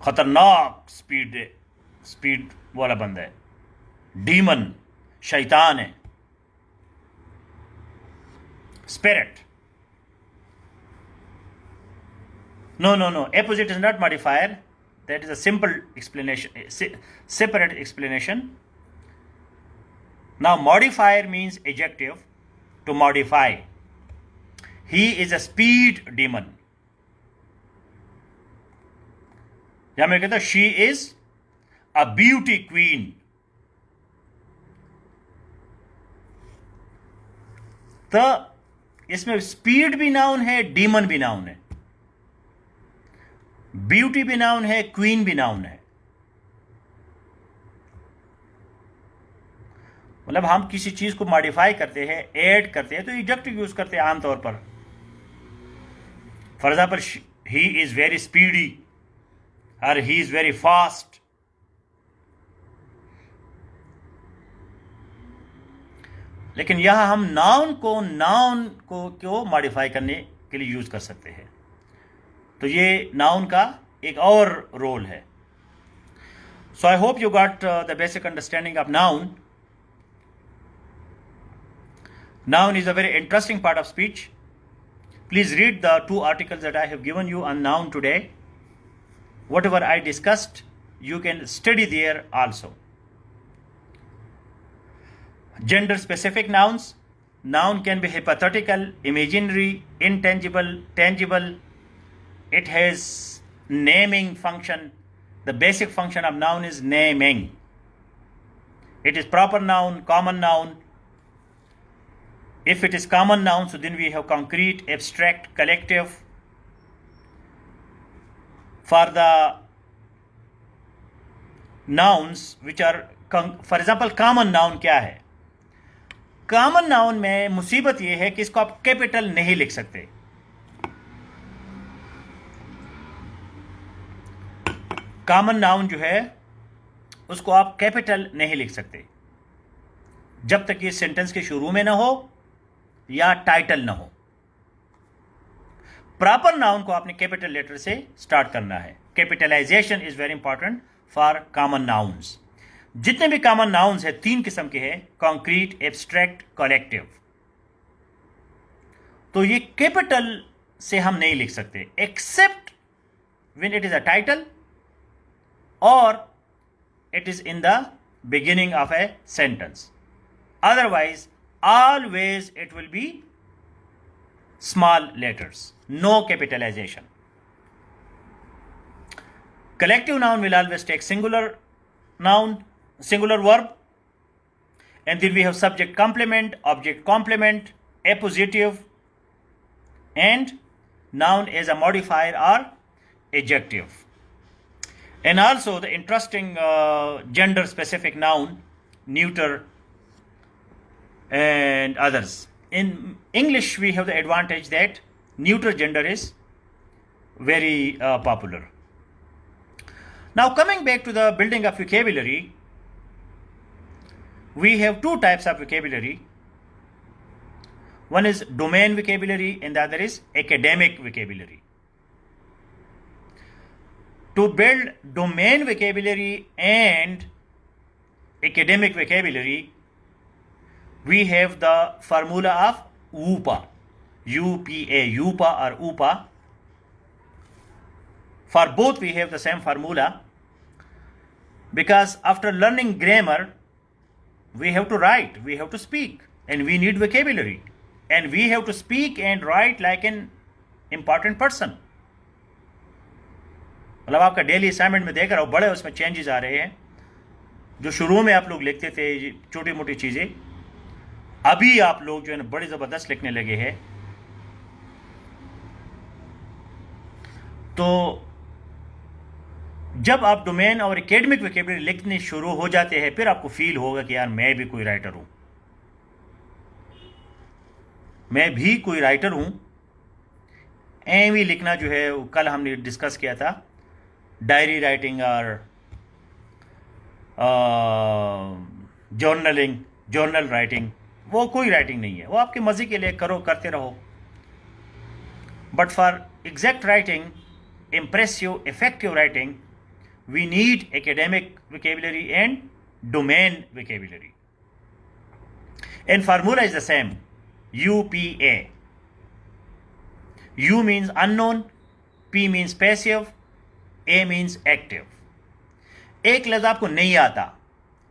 खतरनाक स्पीड वाला बंदा है। डीमन शैतान है, spirit. No. Apposite is not modifier. That is a simple explanation, separate explanation. Now, modifier means adjective. To modify. He is a speed demon. या मैं कहता she is a beauty queen. तो इसमें स्पीड भी noun है, demon भी noun है, beauty भी नाउन है, क्वीन भी नाउन है. मतलब हम किसी चीज को मॉडिफाई करते हैं, ऐड करते हैं, तो एडजेक्टिव यूज करते हैं आमतौर पर. For example, he is very speedy और ही इज वेरी फास्ट. लेकिन यहां हम नाउन को क्यों मॉडिफाई करने के लिए यूज कर सकते हैं. तो ये नाउन का एक और रोल है. So I hope you got the basic understanding of noun. Noun is a very interesting part of speech. Please read the 2 articles that I have given you on noun today. Whatever I discussed, you can study there also. Gender specific nouns. Noun can be hypothetical, imaginary, intangible, tangible. It has naming function. The basic function of noun is naming. It is proper noun, common noun. If it is common noun, so then we have concrete, abstract, collective. For the nouns which are, for example, common noun क्या है? Common noun में मुसीबत ये है कि इसको आप capital नहीं लिख सकते. कॉमन नाउन जो है उसको आप कैपिटल नहीं लिख सकते जब तक ये सेंटेंस के शुरू में ना हो या टाइटल ना हो. प्रॉपर नाउन को आपने कैपिटल लेटर से स्टार्ट करना है. Capitalization is very important for common nouns. जितने भी कॉमन नाउन्स हैं 3 किस्म के हैं, कॉन्क्रीट, एब्स्ट्रैक्ट, कलेक्टिव. तो ये कैपिटल से हम नहीं लिख सकते except when it is a title और it is in the beginning of a sentence. Otherwise, always it will be small letters, no capitalization. Collective noun will always take singular noun, singular verb, and then we have subject complement, object complement, appositive, and noun as a modifier or adjective. And also the interesting gender specific noun, neuter and others. In English we have the advantage that neuter gender is very popular. Now coming back to the building of vocabulary, we have 2 types of vocabulary. One is domain vocabulary and the other is academic vocabulary. To build domain vocabulary and academic vocabulary, we have the formula of UPA, UPA, UPA or UPA. For both we have the same formula because after learning grammar, we have to write, we have to speak, and we need vocabulary. And we have to speak and write like an important person. मतलब आपका daily assignment में देख रहा हूँ बड़े उसमें changes आ रहे हैं. जो शुरू में आप लोग लिखते थे छोटी मोटी चीज़ें, अभी आप लोग जो है ना बड़ी ज़बरदस्त लिखने लगे हैं. तो जब आप डोमेन और एकेडमिक वोकैबुलरी लिखने शुरू हो जाते हैं फिर आपको फील होगा कि यार मैं भी कोई राइटर हूँ, मैं भी कोई राइटर हूँ. एवी लिखना जो है कल हमने डिस्कस किया था, डायरी राइटिंग और जर्नल राइटिंग, वो कोई राइटिंग नहीं है, वो आपके मज़े के लिए करो, करते रहो. But for exact writing, impressive, effective writing, we need academic vocabulary and domain vocabulary. And formula is the same, UPA. U means unknown, P means passive, A means active. एक लफ्ज़ आपको नहीं आता,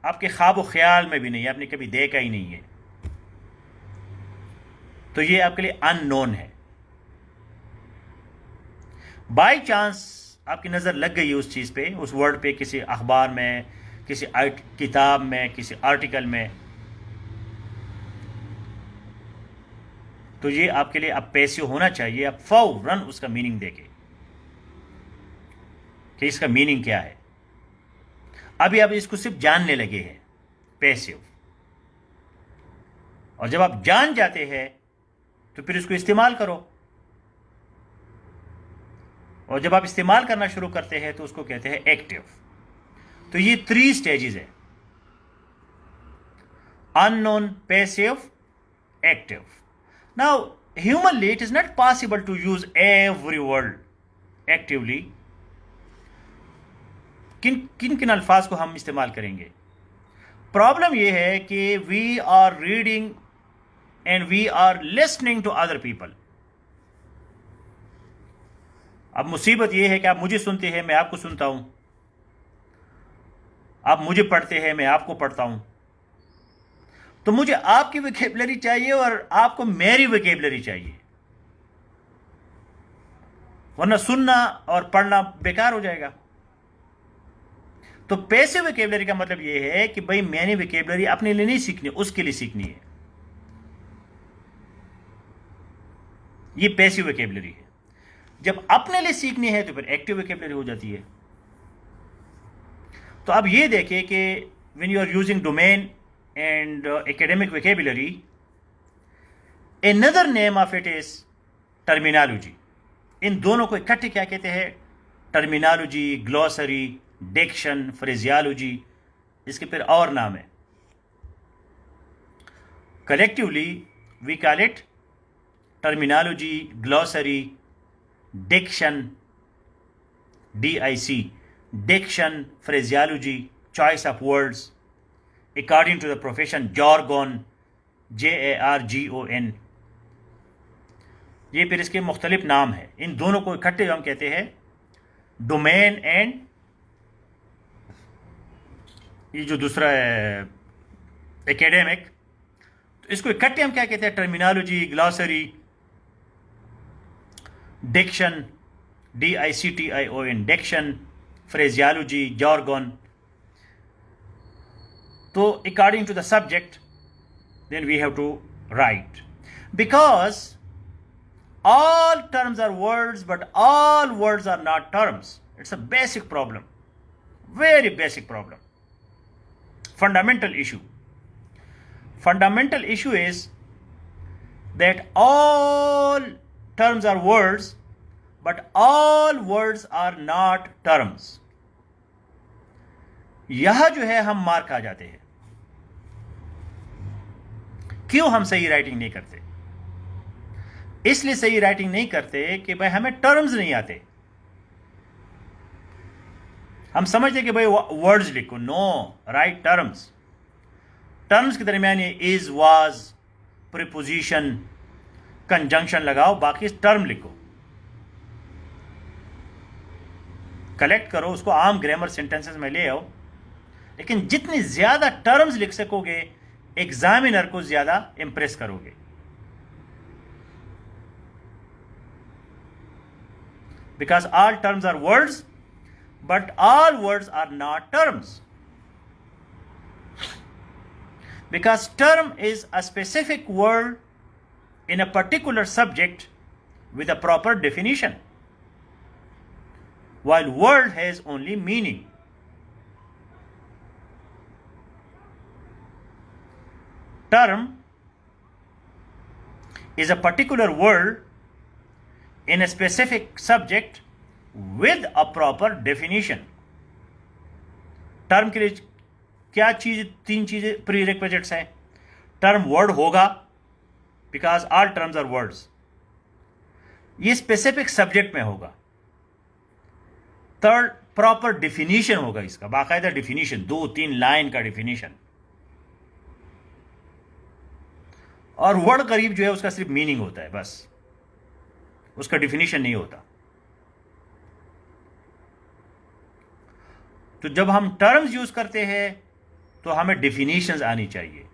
आपके ख्वाब ख्याल में भी नहीं, आपने कभी देखा ही नहीं है, तो ये आपके लिए अननोन है। बाय चांस आपकी नज़र लग गई उस चीज़ पे, उस वर्ड पे, किसी अखबार में, किसी किताब में, किसी आर्टिकल में, तो ये आपके लिए अब पैसिव होना चाहिए। आप फौरन उसका मीनिंग देखें कि इसका मीनिंग क्या है। अभी आप इसको सिर्फ जानने लगे हैं, पैसिव, और जब आप जान जाते हैं तो फिर इसको इस्तेमाल करो, और जब आप इस्तेमाल करना शुरू करते हैं तो उसको कहते हैं एक्टिव। तो ये 3 स्टेजेस है, unknown, passive, active. Now humanly it is not possible to use every word actively। किन किन अल्फाज को हम इस्तेमाल करेंगे? प्रॉब्लम यह है कि we are reading and we are listening to other people. अब मुसीबत यह है कि आप मुझे सुनते हैं, मैं आपको सुनता हूं, आप मुझे पढ़ते हैं, मैं आपको पढ़ता हूं, तो मुझे आपकी वोकैबुलरी चाहिए और आपको मेरी वोकैबुलरी चाहिए, वरना सुनना और पढ़ना बेकार हो जाएगा। तो पैसिव वोकैबुलरी का मतलब यह है कि भाई मैंने वोकैबुलरी अपने लिए नहीं सीखनी, उसके लिए सीखनी है। ये पैसिव वोकैबुलरी है। जब अपने लिए सीखनी है तो फिर एक्टिव वोकैबुलरी हो जाती है। तो अब ये देखिए कि when you are using domain and academic vocabulary, another name of it is terminology। इन दोनों को इकट्ठे क्या कहते हैं? टर्मिनोलॉजी, ग्लॉसरी, डिक्शन, फ्रेजियोलॉजी, इसके फिर और नाम है। Collectively we call it terminology, glossary, diction, DIC, diction, phraseology, choice of words, according to the profession, jargon, JARGON। ये फिर इसके मुख्तलिफ नाम है। इन दोनों को इकट्ठे हम कहते हैं डोमेन एंड ये जो दूसरा है एकेडमिक, तो इसको इकट्ठे हम क्या कहते हैं? Terminology, glossary, diction, DICTION, diction, phraseology, jargon। So according to the subject, then we have to write, because all terms are words, but all words are not terms. It's a basic problem, very basic problem, fundamental issue. Fundamental issue is that all terms are words, but all words are not terms. यह जो है हम मार खा जाते हैं। क्यों हम सही राइटिंग नहीं करते? इसलिए सही राइटिंग नहीं करते कि भाई हमें टर्म्स नहीं आते। हम समझते कि भाई वर्ड्स लिखो, नो, राइट टर्म्स। टर्म्स के दरमियान ये इज, वाज, प्रीपोजिशन, कंजंक्शन लगाओ, बाकी टर्म लिखो, कलेक्ट करो, उसको आम ग्रामर सेंटेंसेस में ले आओ। लेकिन जितनी ज्यादा टर्म्स लिख सकोगे, एग्जामिनर को ज्यादा इंप्रेस करोगे। Because all terms are words, but all words are not terms. Because term is a specific word in a particular subject with a proper definition, while word has only meaning. Term is a particular word in a specific subject with a proper definition. Term के लिए क्या चीज, 3 चीजें prerequisites हैं। Term word होगा, because all terms are words. ये specific subject में होगा। थर्ड, प्रॉपर डिफिनीशन होगा, इसका बाकायदा डिफिनीशन, 2-3 लाइन का डिफिनीशन। और वर्ड करीब जो है उसका सिर्फ मीनिंग होता है, बस उसका डिफिनीशन नहीं होता। तो जब हम टर्म्स यूज करते हैं तो हमें डिफिनीशंस आनी चाहिए.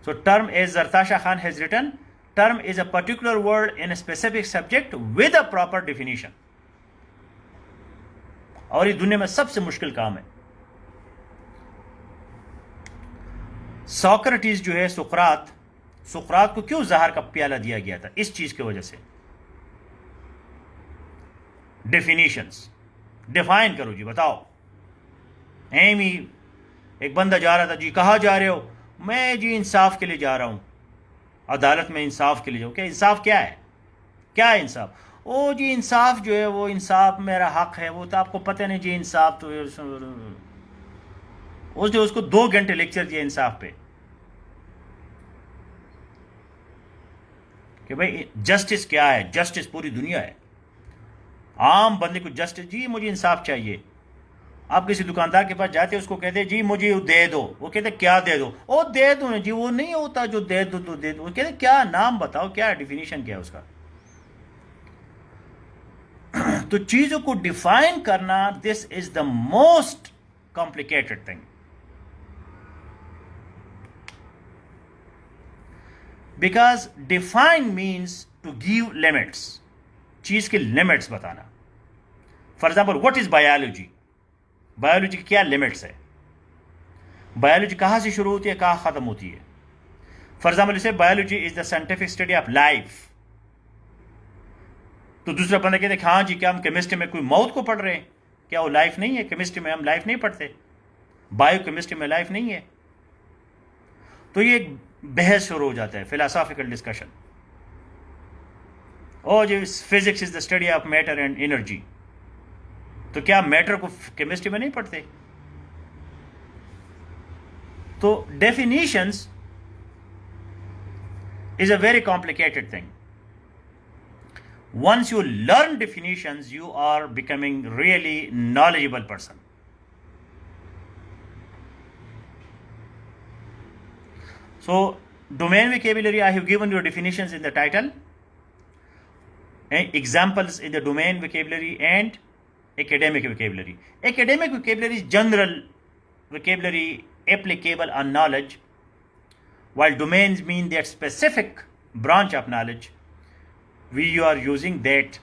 So term, as Zartasha Khan has written, term is a particular word in a specific subject with a proper definition. और ये दुनिया में सबसे मुश्किल काम है. सोक्रेटिस जो है, सुकरात को क्यों जहर का प्याला दिया गया था? इस चीज की वजह से. डेफिनेशंस डिफाइन करो जी, बताओ. एम ही एक बंदा जा रहा था जी, कहाँ जा रहे हो? मैं जी इंसाफ के लिए जा रहा हूं, अदालत में इंसाफ के लिए जाओ. क्या इंसाफ क्या है? क्या है इंसाफ? ओ जी इंसाफ जो है वो इंसाफ मेरा हक है. वो तो आपको पता नहीं जी, इंसाफ तो उसने उसको 2 घंटे लेक्चर दिया इंसाफ पे कि भाई जस्टिस क्या है. जस्टिस पूरी दुनिया है. आम बंदे को जस्टिस, जी मुझे इंसाफ चाहिए. आप किसी दुकानदार के पास जाते हैं, उसको कहते हैं जी मुझे दे दो. वो कहते क्या दे दो? ओ दे दो जी. वो नहीं होता जो दे दो तो दे दो. वो कहते क्या नाम बताओ, क्या डिफिनीशन क्या है उसका? तो चीजों को डिफाइन करना, this is the most complicated thing. Because define means to give limits. चीज के लिमिट्स बताना. For example, what is biology? Biology की क्या लिमिट्स है? बायोलॉजी कहां से शुरू होती है, कहां खत्म होती है? फॉर एग्जाम्पल, जैसे biology is the scientific study of life. तो दूसरा बंदा कहते हैं हाँ जी, क्या हम केमिस्ट्री में कोई मौत को पढ़ रहे हैं? क्या वो लाइफ नहीं है? केमिस्ट्री में हम लाइफ नहीं पढ़ते, बायो केमिस्ट्री में लाइफ नहीं है. तो ये एक बहस शुरू हो जाता है, फिलोसॉफिकल डिस्कशन. ओ जी physics is the study of matter and energy. तो क्या मैटर को केमिस्ट्री में नहीं पढ़ते? तो definitions is a very complicated thing. Once you learn definitions, you are becoming really knowledgeable person. So, domain vocabulary, I have given you definitions in the title, and examples in the domain vocabulary and academic vocabulary. Academic vocabulary is general vocabulary applicable on knowledge, while domains mean that specific branch of knowledge. We are using that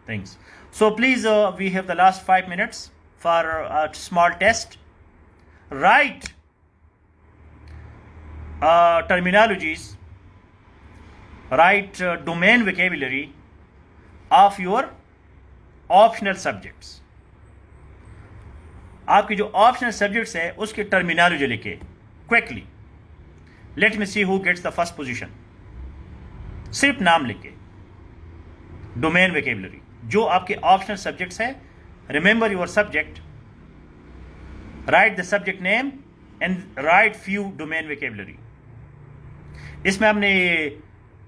things. So please, we have the last 5 minutes for a small test. Write terminologies, write domain vocabulary of your optional subjects. आपकी जो optional subjects है उसकी terminology लिखे quickly. Let me see who gets the first position. सिर्फ नाम लिखे. Domain vocabulary जो आपके ऑप्शनल सब्जेक्ट्स है. Remember your subject, right the subject name and right few domain vocabulary. इसमें हमने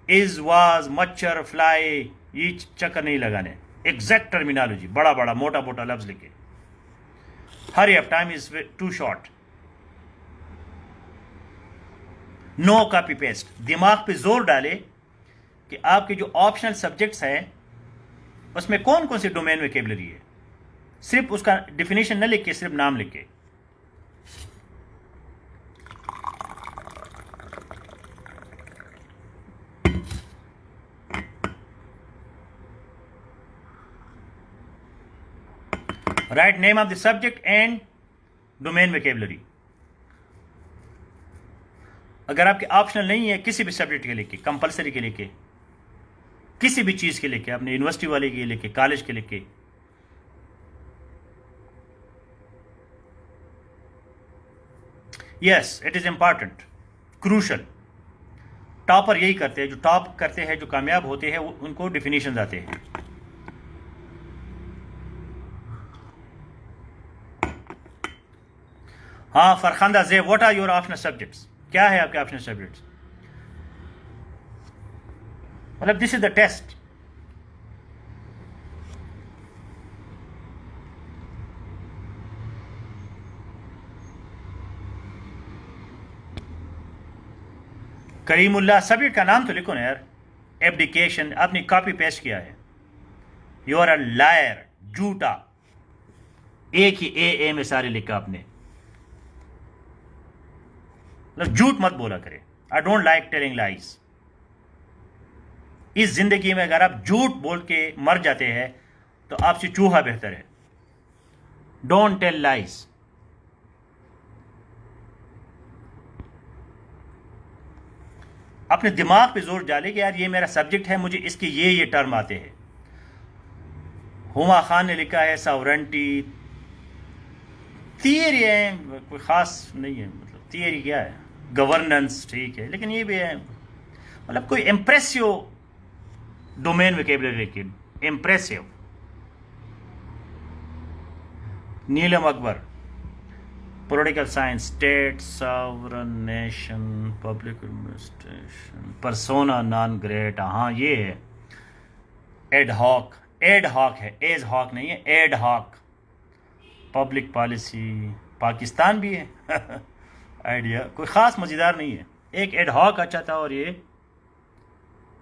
इज, वाज, मच्छर, फ्लाई, ये चक्कर नहीं लगाने. एग्जैक्ट टर्मिनोलॉजी, बड़ा बड़ा मोटा मोटा लफ्ज लिखे. Hurry up, time is too short. No copy paste. दिमाग पे जोर डाले कि आपके जो ऑप्शनल सब्जेक्ट्स हैं उसमें कौन कौन सी डोमेन वेकेबलरी है. सिर्फ उसका डिफिनेशन न लिख के सिर्फ नाम लिख के. Write name of the subject and domain vocabulary. अगर आपके ऑप्शनल नहीं है, किसी भी सब्जेक्ट के लिखे, कंपलसरी के लिखे, किसी भी चीज के लिखे, अपने यूनिवर्सिटी वाले के लिखे, कॉलेज के लिखे. Yes, it is important, crucial. Topper यही करते हैं, जो टॉप करते हैं, जो कामयाब होते हैं, उनको डिफिनेशन आते हैं. हाँ Farkhanda ji, what are your optional subjects? क्या है आपके ऑप्शनल सब्जेक्ट्स? मतलब this is the test. Karimullah, subject का नाम तो लिखो ना यार. एब्डिकेशन आपने कॉपी पेस्ट किया है. यू आर अ लायर, झूठा, एक ही ए में सारे लिखा आपने, मतलब झूठ मत बोला करे। I don't like telling lies. इस जिंदगी में अगर आप झूठ बोल के मर जाते हैं तो आपसे चूहा बेहतर है। Don't tell lies. अपने दिमाग पे जोर डाले कि यार ये मेरा सब्जेक्ट है, मुझे इसके ये टर्म आते हैं। हुमा खान ने लिखा है सॉवरेंटी, थियरी है, कोई खास नहीं है, मतलब थियरी क्या है, गवर्नेंस ठीक है, लेकिन ये भी है मतलब कोई इम्प्रेसिव डोमेन वोकैबुलरी की, impressive. Neelam Akbar, political science, state, sovereign nation, public administration, persona non grata, हाँ ये है। एड हॉक, एड हॉक है, एज हॉक नहीं है, ad hoc. Public policy, Pakistan भी है। आइडिया कोई ख़ास मज़ेदार नहीं है, एक एड हॉक अच्छा था और ये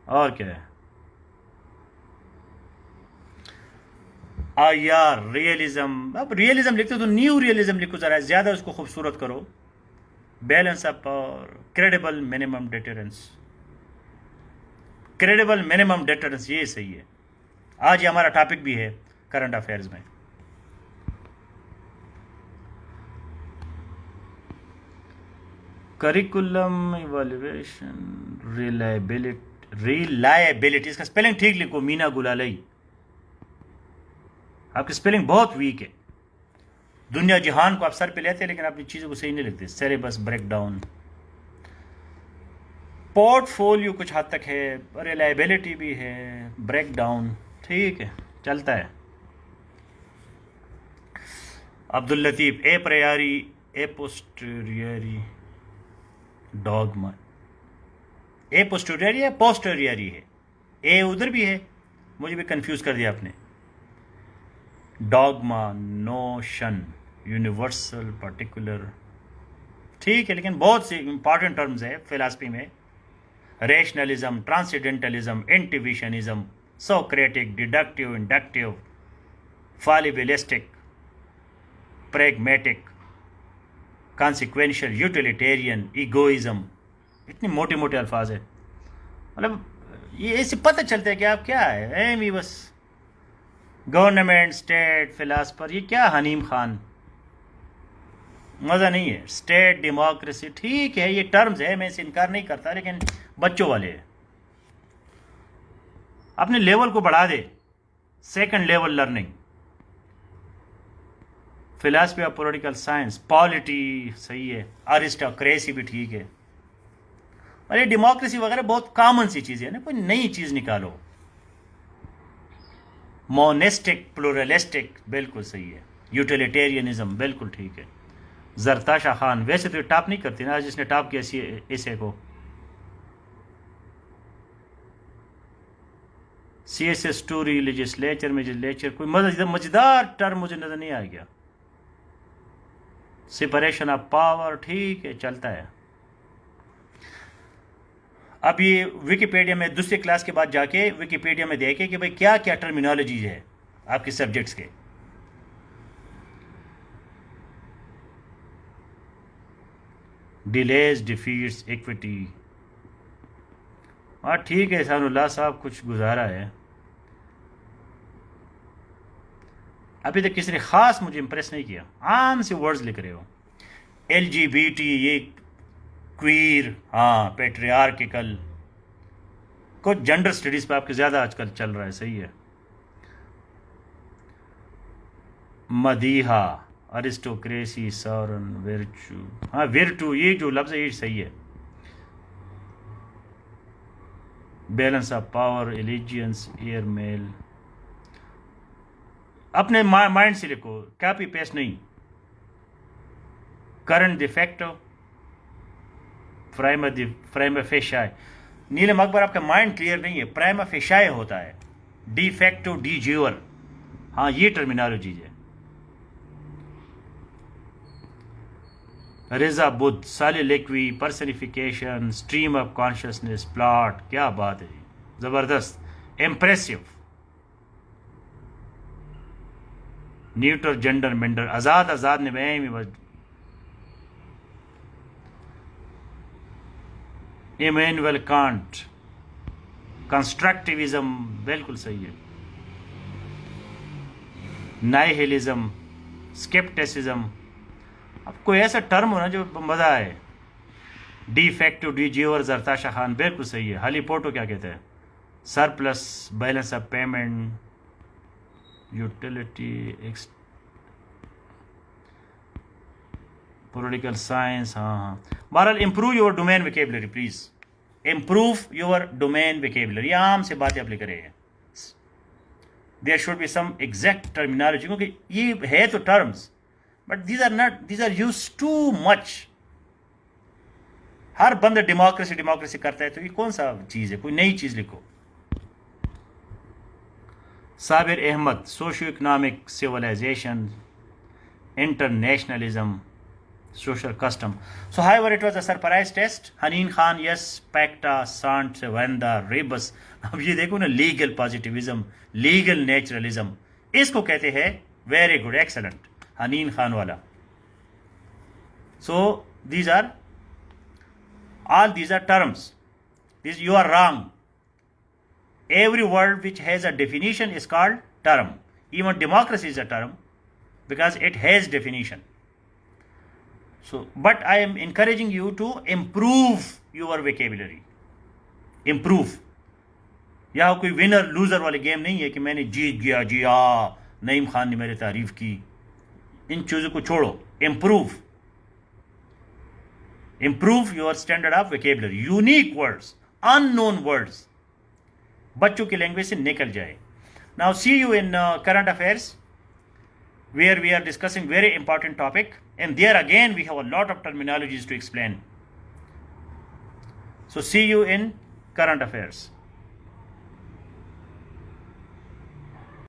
और क्या है। यार रियलिज्म, अब रियलिज्म लिखते हो तो न्यू रियलिज्म लिखो, ज़रा ज़्यादा उसको खूबसूरत करो। Balance of power, credible minimum deterrence, credible minimum deterrence, ये सही है। आज ये हमारा टॉपिक भी है करंट अफेयर्स में। करिकुलम इवैल्यूएशन, रिलायबिलिटी, इसका स्पेलिंग ठीक लिखो, मीना गुलालई। आपकी स्पेलिंग बहुत वीक है। दुनिया जहान को आप सर पे लेते हैं लेकिन अपनी चीज़ों को सही नहीं लिखते। सिलेबस ब्रेकडाउन, पोर्टफोलियो कुछ हद तक है, रिलायबिलिटी भी है, ब्रेकडाउन ठीक है, चलता है। अब्दुल लतीफ़, ए प्रायरी, ए पोस्टीरियरी, डॉगमा, ए पोस्टीरियरी है, पोस्टीरियरी है, ए उधर भी है, मुझे भी कंफ्यूज कर दिया आपने। डॉगमा, नोशन, यूनिवर्सल, पर्टिकुलर ठीक है, लेकिन बहुत सी इंपॉर्टेंट टर्म्स है फिलासफी में। Rationalism, transcendentalism, intuitionism, Socratic, deductive, inductive, fallibilistic, pragmatic, consequential, utilitarian, egoism. इतने मोटे मोटे अल्फाज है, मतलब ये इससे पता चलता है कि आप क्या है, एम ही बस गवर्नमेंट, स्टेट, फिलासफर, ये क्या हनीम खान, मज़ा नहीं है। स्टेट, डेमोक्रेसी ठीक है, ये टर्म्स है, मैं इसे इनकार नहीं करता, लेकिन बच्चों वाले हैं। अपने लेवल को बढ़ा दे, second level learning. Philosophy of political science, polity सही है, अरिस्टोक्रेसी भी ठीक है, और ये डेमोक्रेसी वगैरह बहुत कॉमन सी चीज़ें है ना, कोई नई चीज़ निकालो। मोनेस्टिक, प्लूरलिस्टिक बिल्कुल सही है, यूटिलिटेरियनिज्म बिल्कुल ठीक है। जरताशा खान, वैसे तो टॉप नहीं करती ना, आज जिसने टॉप किया इसे को। CSS स्टोरी, लेजिस्लेचर में लेजिस्लेचर, कोई मजेदार टर्म मुझे नजर नहीं आ गया। सेपरेशन ऑफ पावर ठीक है, चलता है। अब ये विकिपीडिया में दूसरे क्लास के बाद जाके विकिपीडिया में देखे कि भाई क्या क्या टर्मिनोलॉजीज है आपके सब्जेक्ट्स के। डिलेज, डिफीट्स, इक्विटी, हाँ ठीक है। सानुल्लाह साहब कुछ गुजारा है, अभी तक किसी ने खास मुझे इंप्रेस नहीं किया। आम से वर्ड्स लिख रहे हो, LGBT, ये क्वीर, हाँ पेट्रियार्किकल, कुछ जेंडर स्टडीज पे आपके ज़्यादा आजकल चल रहा है, सही है। मदीहा, अरिस्टोक्रेसी, सॉरन, विर्चू, हाँ विर्टू, ये जो लफ्ज़ है ये सही है। Balance of power, allegiance, air mail, अपने माइंड से लिखो, कॉपी पेस्ट नहीं। Current de facto, prima facie. Neelam Akbar, आपका माइंड क्लियर नहीं है, प्राइमा फेशाई होता है, डिफेक्टो, डी ज्यूअर, हाँ ये टर्मिनोलॉजी है। रिजा बुद्ध, soliloquy, personification, stream of consciousness, plot, क्या बात है, ज़बरदस्त, इम्प्रेसिव। न्यूटर जेंडर मेंडर आज़ाद ने में इमैनुअल कांट कंस्ट्रक्टिविज्म बिल्कुल सही है, नाइहिलिज्म, स्केप्टिसिज्म। अब कोई ऐसा टर्म हो ना जो मज़ा आए, de facto de jure Zartasha Khan बिल्कुल सही है। हालीपोर्टो क्या कहते हैं, surplus, balance of payment, utility, political science. हाँ, बहरहाल improve your domain vocabulary please, improve your domain vocabulary, आम से बातें आप लिख रहे हैं। There should be some exact terminology, क्योंकि ये है तो terms but these are use too much. हर बंदा डेमोक्रेसी करता है, तो ये कौन सा चीज़ है, कोई नई चीज़ लिखो। Sabir Ahmad, socio economic civilization, internationalism, social custom. So however it was a surprise test. Haneen Khan, yes, pacta sant vanda rebus. अब ये देखो ना, लीगल पॉजिटिविज्म, लीगल नेचुरलिज्म, इसको कहते हैं very good, excellent, Haneen Khan वाला। So these are all these are terms. This you are wrong. Every word which has a definition is called term. Even democracy is a term because it has definition. So, but I am encouraging you to improve your vocabulary. Improve. यहाँ कोई winner loser वाले game नहीं है कि मैंने जीत गया, जी हाँ नईम खान ने मेरी तारीफ की। इन चीज़ों को छोड़ो। Improve. Improve your standard of vocabulary. Unique words, unknown words. बच्चों की लैंग्वेज से निकल जाए. Now see you in current affairs, where we are discussing very important topic, and there again we have a lot of terminologies to explain. So see you in current affairs.